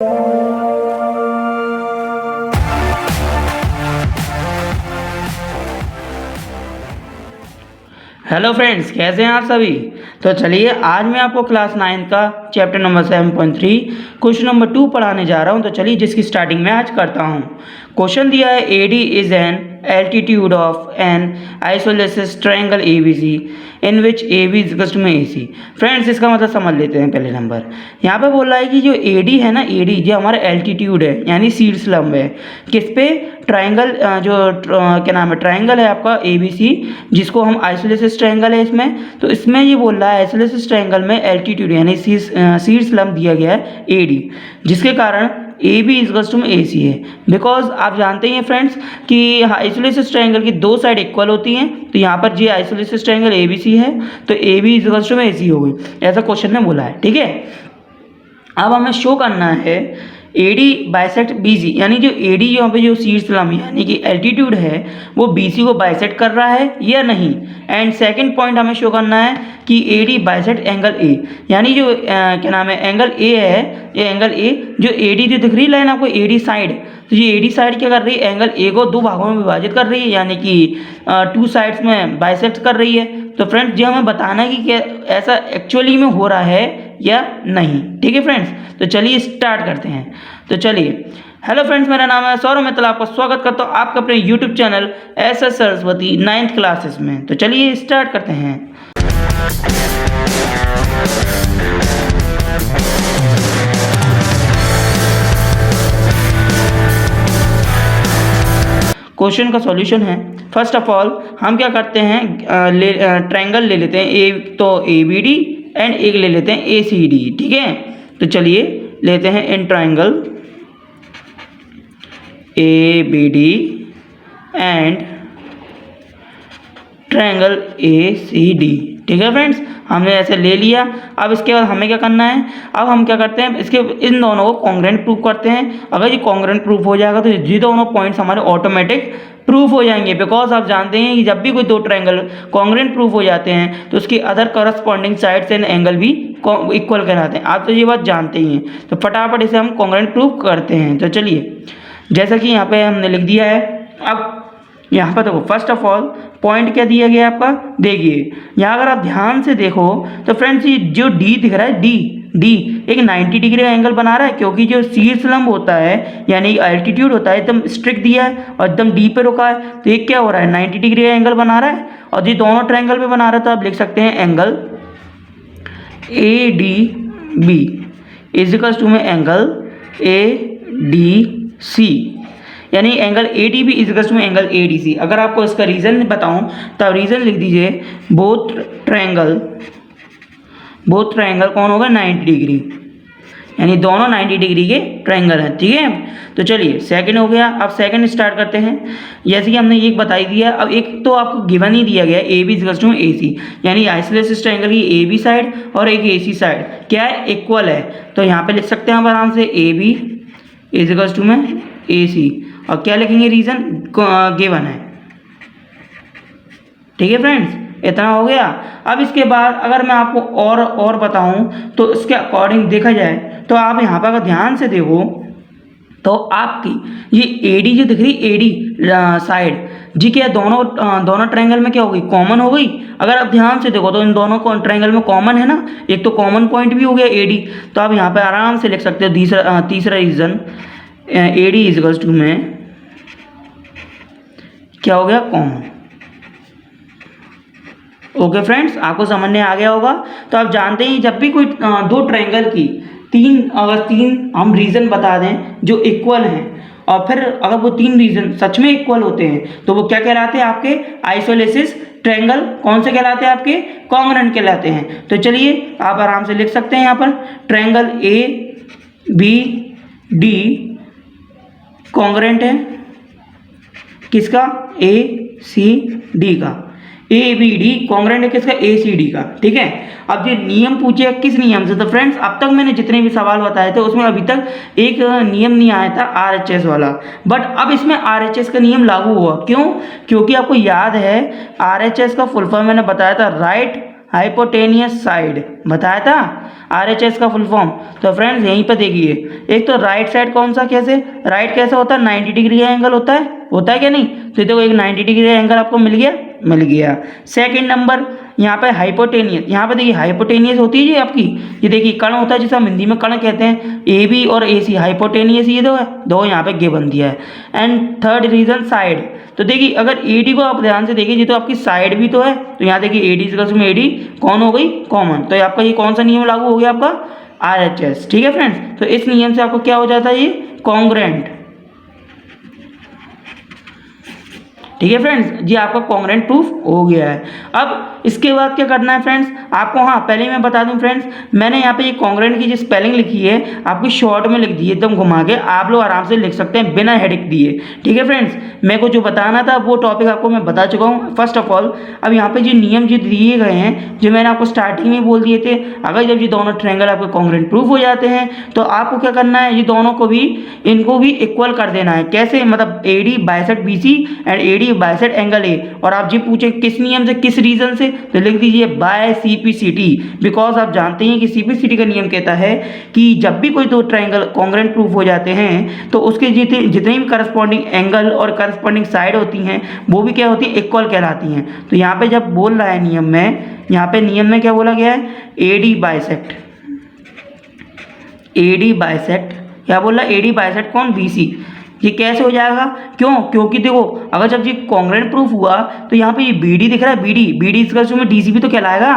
Hello friends, कैसे हैं आप सभी। तो चलिए आज मैं आपको क्लास 9 का चैप्टर नंबर 7.3 क्वेश्चन नंबर 2 पढ़ाने जा रहा हूं। तो चलिए जिसकी स्टार्टिंग मैं आज करता हूं। क्वेश्चन दिया है AD is an altitude of an isosceles triangle ABC in which AB is equal to AC। Friends इसका मतलब समझ लेते हैं। पहले नंबर यहाँ पे बोल रहा है कि जो AD है ना, AD जो हमारा एल्टीट्यूड है यानी शीर्ष लंब है किस पे, ट्रायंगल क्या नाम है, ट्रायंगल है आपका ABC जिसको हम आइसोलेसिस ट्रायंगल है इसमें। तो इसमें ये बोल रहा है आइसोलेसिस ट्रायंगल में एल्टीट्यूड यानी शीर्ष लंब दिया गया है AD, जिसके कारण AB इक्वल टू AC है। बिकॉज आप जानते हैं फ्रेंड्स कि आइसोलेसिस ट्रायंगल की दो साइड इक्वल होती हैं। तो यहाँ पर ये आइसोलेसिस ट्रायंगल ABC है तो AB इक्वल टू AC हो गई, ऐसा क्वेश्चन में बोला है। ठीक है, अब हमें शो करना है AD बाइसेक्ट BC, यानी जो AD यहाँ पे जो शीर्ष लंब यानी कि एल्टीट्यूड है वो BC को बाइसेक्ट कर रहा है या नहीं। एंड सेकंड पॉइंट हमें शो करना है कि AD बाइसेक्ट एंगल A, यानी जो क्या नाम है एंगल A है, ये एंगल A जो AD जो दिख रही लाइन आपको AD साइड, तो ये AD साइड क्या कर रही है, एंगल A को दो भागों में विभाजित कर रही है यानी कि टू साइड्स में बाइसेक्ट कर रही है। तो फ्रेंड्स ये हमें बताना है कि क्या ऐसा एक्चुअली में हो रहा है या नहीं। ठीक है फ्रेंड्स, तो चलिए स्टार्ट करते हैं। तो चलिए, हेलो फ्रेंड्स, मेरा नाम है सौरभ मित्तल, आपका स्वागत करता हूँ आपका अपने YouTube channel SS Saraswati 9th classes में। तो चलिए स्टार्ट करते हैं। क्वेश्चन का सॉल्यूशन है। फर्स्ट ऑफ ऑल हम क्या करते हैं, ट्रायंगल ले लेते हैं, एक तो ABD एंड एक ले लेते हैं ACD। ठीक है, तो चलिए लेते हैं in triangle ABD and triangle ACD। ठीक है फ्रेंड्स, हमने ऐसे ले लिया। अब इसके बाद हमें क्या करना है, अब हम क्या करते हैं इसके इन दोनों को कॉन्ग्रुएंट प्रूफ करते हैं। अगर ये कॉन्ग्रुएंट प्रूफ हो जाएगा तो ये दोनों पॉइंट्स हमारे ऑटोमेटिक प्रूफ हो जाएंगे। बिकॉज आप जानते हैं कि जब भी कोई दो ट्रायंगल कॉन्ग्रुएंट प्रूफ हो जाते हैं तो उसकी other corresponding sides and angle भी इक्वल कहलाते हैं। आप तो ये बात जानते ही हैं, तो फटाफट इसे हम कॉन्ग्रुएंट प्रूफ करते हैं। तो चलिए, जैसा कि यहाँ पे हमने लिख दिया है। अब यहाँ पर देखो, फर्स्ट ऑफ ऑल पॉइंट क्या दिया गया है आपका, देखिए यहाँ अगर आप ध्यान से देखो तो फ्रेंड्स ये जो D दिख रहा है, D एक 90 डिग्री का एंगल बना रहा है, क्योंकि जो शीर्ष लंब होता है यानी एल्टीट्यूड होता है एकदम स्ट्रिक्ट दिया है और एकदम D पे रुका है, तो ये क्या हो रहा है 90 डिग्री का एंगल बना रहा है। और ये दोनों ट्रायंगल पे बना रहा है तो आप लिख सकते हैं angle ADB is equal to में एंगल ADC, यानी angle ADB is equal to angle ADC। अगर आपको इसका रीज़न बताऊं तो रीज़न लिख दीजिए, बोथ ट्रायंगल कौन होगा 90 डिग्री, यानी दोनों 90 डिग्री के ट्रायंगल हैं। ठीक है, तो चलिए सेकंड हो गया। अब सेकंड स्टार्ट करते हैं। जैसे कि हमने ये बताई दिया, अब एक तो आपको गिवन ही दिया गया AB is equal to AC, यानी आइसोलेसिस ट्रायंगल की AB साइड और एक AC साइड क्या है, इक्वल है। तो यहाँ पे लिख सकते हैं हम आराम से AB इज इक्वल टू में AC, और क्या लिखेंगे, रीज़न गिवन है। ठीक है फ्रेंड्स, इतना हो गया। अब इसके बाद अगर मैं आपको और बताऊं तो इसके अकॉर्डिंग देखा जाए तो आप यहाँ पर अगर ध्यान से देखो तो आपकी ये AD जो दिख रही AD साइड जी, क्या दोनों ट्रायंगल में क्या हो गई, कॉमन हो गई। अगर आप ध्यान से देखो तो इन दोनों ट्रायंगल में कॉमन है ना, एक तो कॉमन पॉइंट भी हो गया AD। तो आप यहाँ पे आराम से लिख सकते हो तीसरा reason AD is equal to में क्या हो गया, कॉमन। ओके फ्रेंड्स, आपको समझ में आ गया होगा। तो आप जानते हैं जब भी कोई दो ट्रायंगल की अगर तीन हम रीजन बता दें जो इक्वल हैं, और फिर अगर वो तीन रीजन सच में इक्वल होते हैं तो वो क्या कहलाते हैं, आपके आइसोलेसिस ट्रायंगल कौन से कहलाते हैं, आपके कॉन्ग्रुएंट कहलाते हैं। तो चलिए आप आराम से लिख सकते हैं यहाँ पर ट्रायंगल ABD कॉन्ग्रुएंट है किसका, ACD का। ABD कॉन्ग्रुएंट है किसका, ACD का। ठीक है, अब ये नियम पूछे किस नियम से, तो फ्रेंड्स अब तक मैंने जितने भी सवाल बताए थे उसमें अभी तक एक नियम नहीं आया था RHS वाला, बट अब इसमें RHS का नियम लागू हुआ। क्यों, क्योंकि आपको याद है RHS का फुल फॉर्म मैंने बताया था, राइट हाइपोटेनियस साइड बताया था, RHS का फुल फॉर्म। तो फ्रेंड्स यहीं पर देखिए, एक तो राइट साइड कौन सा, कैसे राइट कैसा होता है, 90 डिग्री का एंगल होता है क्या नहीं। तो देखो एक 90 डिग्री का एंगल आपको मिल गया। सेकंड नंबर यहाँ पे हाइपोटेनियस, यहाँ पे देखिए हाइपोटेनियस होती है जी आपकी, ये देखिए कण होता है जिसे हम हिंदी में कण कहते हैं, AB और AC हाइपोटेनियस, ये दो यहाँ पे गिवन दिया है। एंड थर्ड रीजन साइड, तो देखिए अगर AD को आप ध्यान से देखिए, ये तो आपकी साइड भी तो है, तो यहाँ देखिए AD में AD कौन हो गई, कॉमन। तो आपका ये कौन सा नियम लागू हो गया, आपका RHS। ठीक है फ्रेंड्स, तो इस नियम से आपको क्या हो जाता है, ये कॉन्ग्रुएंट। ठीक है फ्रेंड्स, जी आपका कॉन्ग्रुएंट प्रूफ हो गया है। अब इसके बाद क्या करना है फ्रेंड्स आपको, हाँ पहले मैं बता दूं फ्रेंड्स, मैंने यहाँ पे ये कॉन्ग्रुएंट की जो स्पेलिंग लिखी है आपकी शॉर्ट में लिख दी है, एकदम घुमा के, आप लोग आराम से लिख सकते हैं बिना हेडिक दिए। ठीक है फ्रेंड्स, मेरे को जो बताना था वो टॉपिक आपको मैं बता चुका हूँ। फर्स्ट ऑफ ऑल अब यहाँ पे जो नियम जो दिए गए हैं, जो मैंने आपको स्टार्टिंग में बोल दिए थे, अगर जब ये दोनों ट्रायंगल आपके कॉन्ग्रुएंट प्रूफ हो जाते हैं तो आपको क्या करना है, ये दोनों को भी, इनको भी इक्वल कर देना है। कैसे, मतलब AD bisect BC and AD bisect angle A। और आप जी पूछे किस नियम से, किस रीजन से, तो लिख दीजिए बाय CPCT, बिकॉज आप जानते हैं कि CPCT का नियम कहता है कि जब भी कोई दो ट्रायंगल कॉन्ग्रुएंट प्रूफ हो जाते हैं तो उसके जितने भी करस्पॉन्डिंग एंगल और करस्पॉन्डिंग साइड होती हैं वो भी क्या होती है, इक्वल कहलाती हैं। तो यहाँ पे जब बोल रहा है नियम में, यहाँ पे नियम में क्या बोला गया है, AD बाइसेक्ट, क्या बोल रहा है, AD बाइसेक्ट कौन, BC। ये कैसे हो जाएगा, क्यों, क्योंकि देखो अगर जब ये कॉन्ग्रुएंट प्रूफ हुआ तो यहाँ पे ये BD दिख रहा है, BD इस में DC भी तो कहलाएगा।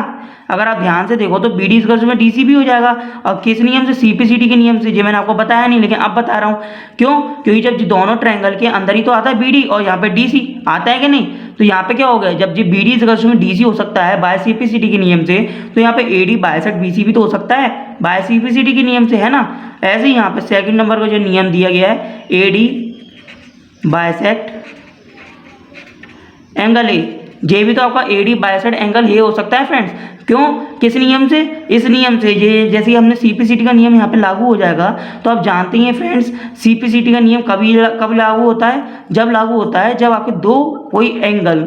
अगर आप ध्यान से देखो तो BD इस में DC भी हो जाएगा। और किस नियम से, CPCT के नियम से, जो मैंने आपको बताया नहीं लेकिन अब बता रहा हूँ। क्यों, क्योंकि जब दोनों ट्रायंगल के अंदर ही तो आता है BD और यहाँ पे DC आता है कि नहीं। तो यहाँ पे क्या हो गया, जब जी BD इस में DC हो सकता है बाय CPCT के नियम से, तो यहाँ पे AD बाइसेक्ट BC भी तो हो सकता है बाय CPCT के नियम से, है ना। ऐसे ही यहाँ पे सेकंड नंबर का जो नियम दिया गया है, AD बाइसेक्ट एंगल A, ये भी तो आपका AD बाइसेक्ट एंगल A हो सकता है फ्रेंड्स। क्यों, किस नियम से, इस नियम से, ये जैसे हमने CPCT का नियम यहाँ पे लागू हो जाएगा। तो आप जानते हैं फ्रेंड्स CPCT का नियम कब लागू होता है, जब लागू होता है जब आपके दो कोई एंगल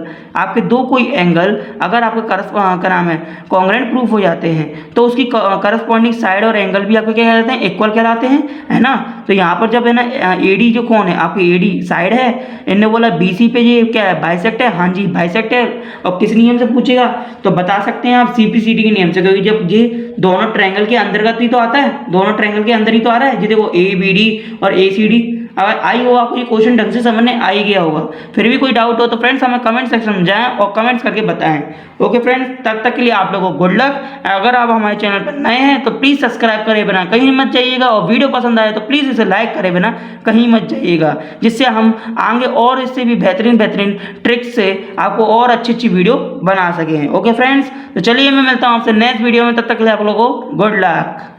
अगर आपके क्या नाम है कॉन्ग्रुएंट प्रूफ हो जाते हैं तो उसकी करस्पॉन्डिंग साइड और एंगल भी आपके क्या कहलाते हैं, इक्वल कहलाते हैं, है ना। तो यहाँ पर जब है ना AD जो कौन है, आपकी AD साइड है, इन्होंने बोला BC पे ये क्या है, बाइसेक्ट है, हाँ जी बाइसेक्ट है। और किस नियम से पूछेगा तो बता सकते हैं आप CPCT के नियम से, क्योंकि जब ये दोनों ट्रायंगल के अंतर्गत ही तो आता है, दोनों ट्रायंगल के अंदर ही तो आ रहा है। जी देखो ABD और ACD, अगर आई हो आपको ये क्वेश्चन ढंग से समझने आ ही गया होगा। फिर भी कोई डाउट हो तो फ्रेंड्स हमें कमेंट सेक्शन में जाएं और कमेंट्स करके बताएं। ओके फ्रेंड्स, तब तक के लिए आप लोगों को गुड लक। अगर आप हमारे चैनल पर नए हैं तो प्लीज़ सब्सक्राइब करे बिना कहीं मत जाइएगा, और वीडियो पसंद आए तो प्लीज़ इसे लाइक करे बिना कहीं मत जाइएगा, जिससे हम आगे और इससे भी बेहतरीन ट्रिक्स से आपको और अच्छी वीडियो बना सकें। ओके फ्रेंड्स, तो चलिए मैं मिलता हूँ आपसे नेक्स्ट वीडियो में, तब तक के लिए आप लोगों को गुड लक।